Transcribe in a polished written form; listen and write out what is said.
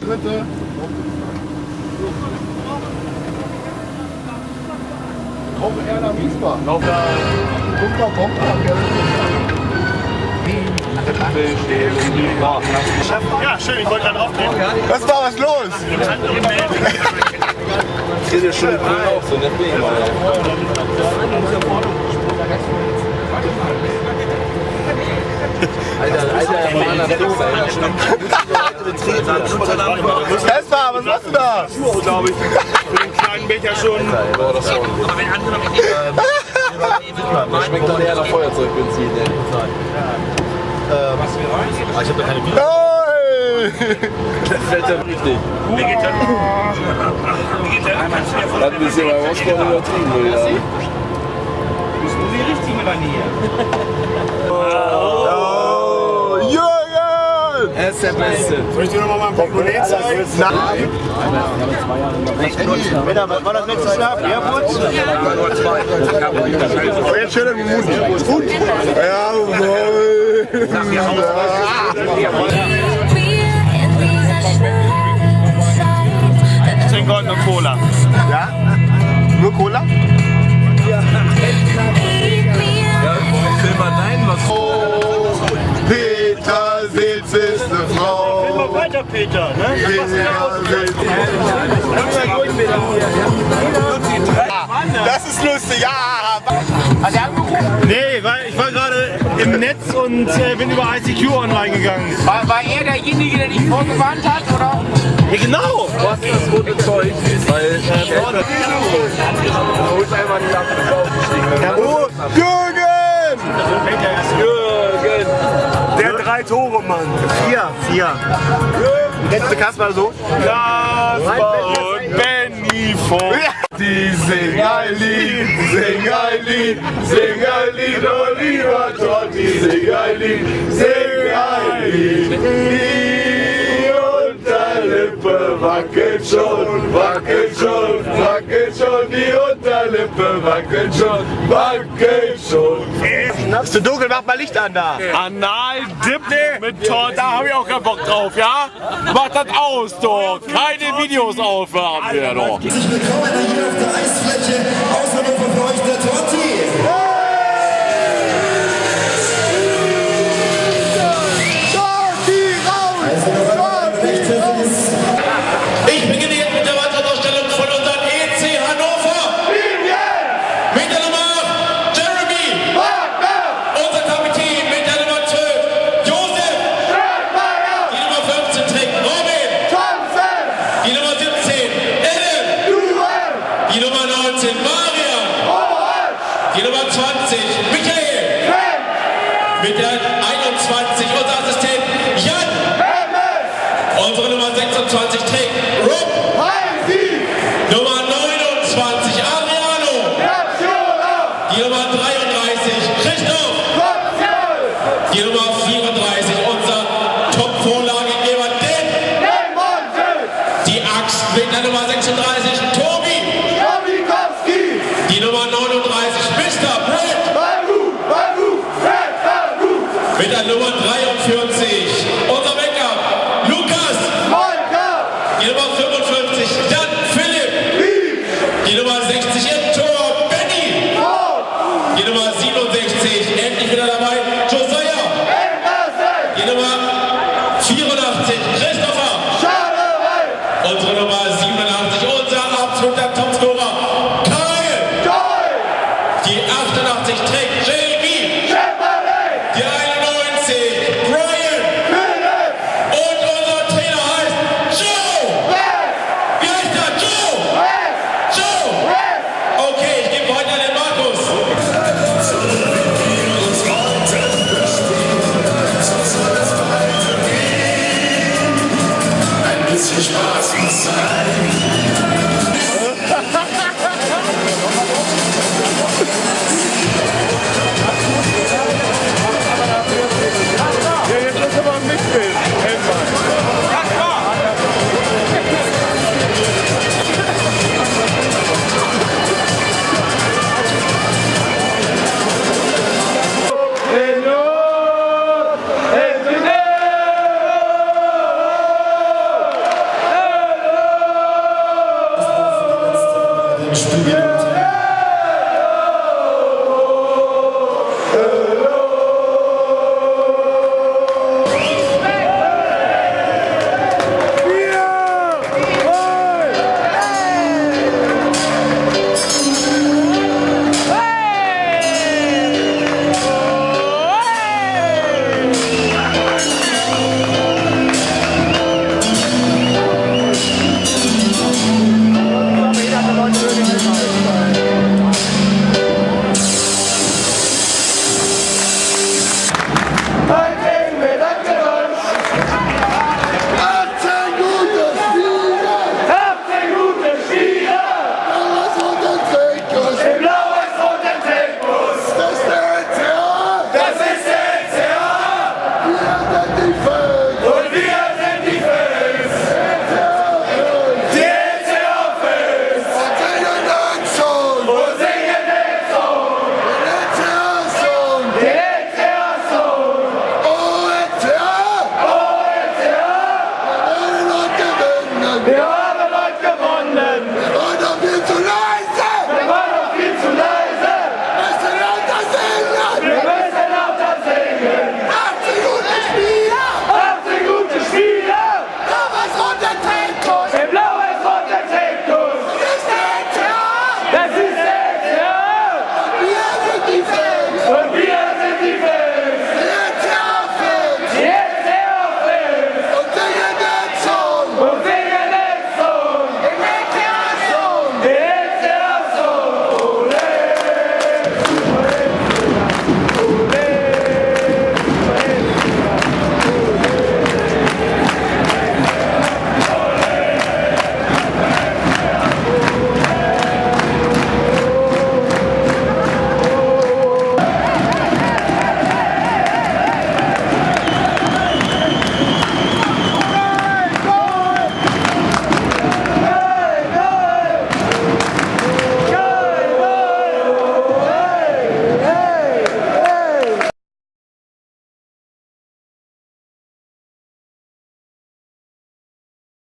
Bitte. Komm eher nach Wiesbaden. Auf der Ja, schön, ich wollte gerade auftreten. Was war was los? Hier ist ja schon auch so, das bin ich mal. Alter, Erfahrener Fixer. Tessa, was machst du da? Glaube ich. Für den kleinen Becher schon. Aber wenn andere das schmeckt dann eher nach Feuerzeugbenzin, ne? Ich hab da keine Bier. Das fällt ja richtig. Wie geht das? Dann ein bisschen beim Ausbau übertrieben, würde ich sagen. Bist du die richtige Manier? Jürgen! Er ist der Beste. Soll ich dir nochmal mein Portemonnaie zeigen? Nein! War das letztes Jahr? Erfurt? Oh, jetzt schön im Mund. Gut. Jawohl. 10 goldene Cola. Ja? Nur Cola? Ja, will man nein, was? Oh, Peter Sitz ist eine Frau. Immer weiter, Peter, ne? Das ist lustig, ja. Hat er angerufen? Nee, ich war gerade im Netz und bin über ICQ online gegangen. War er derjenige, der dich vorgewarnt hat, oder? Ja, genau! Du hast das rote Zeug, weil holt einfach die Lampe Oh, Jürgen! Jürgen! Der 3 Tore, Mann. 4. Letzte Kasper so. Kasper und Benny vor. Die sing ein Lied, sing ein Lied, sing ein Lied, Oliver Totti, sing ein Lied, sing ein Lied. Die Unterlippe wackelt schon, wackelt schon, wackelt schon, die Unterlippe wackelt schon, wackelt schon. Ist zu dunkel, mach mal Licht an da. Anal-Dip mit Totti. Da hab ich auch keinen Bock drauf, ja? Mach das aus, doch. Keine Videos aufhaben wir doch. Herzlich willkommen hier auf der Eisfläche aus Hannover für euch der Totti. Ich beginne jetzt mit der Weiterausstellung von unserem EC Hannover. Mit der Nummer 8, Jeremy. Unser Kapitän mit der Nummer 12, Josef. Die Nummer 15 trägt Robin. Die Nummer 17, Ellen. Die Nummer 19, Marian. Die Nummer 20, Michael. Mit der 21, unser Assistent Jan. Unsere Nummer 26 trägt Rob. Nummer 29, Adriano. Die Nummer 33, Christoph. Die Nummer 34, unser Top-Vorlagegeber Dan. Die Axt mit der Nummer 36, Tobi. Die Nummer 39, Mr. Brett. Mit der Nummer 43, unser Backup, Lukas. Die Nummer 55, dann Philipp. Die Nummer 60 im Tor, Benny. Die Nummer 67, endlich wieder dabei, Josiah. Die Nummer 84,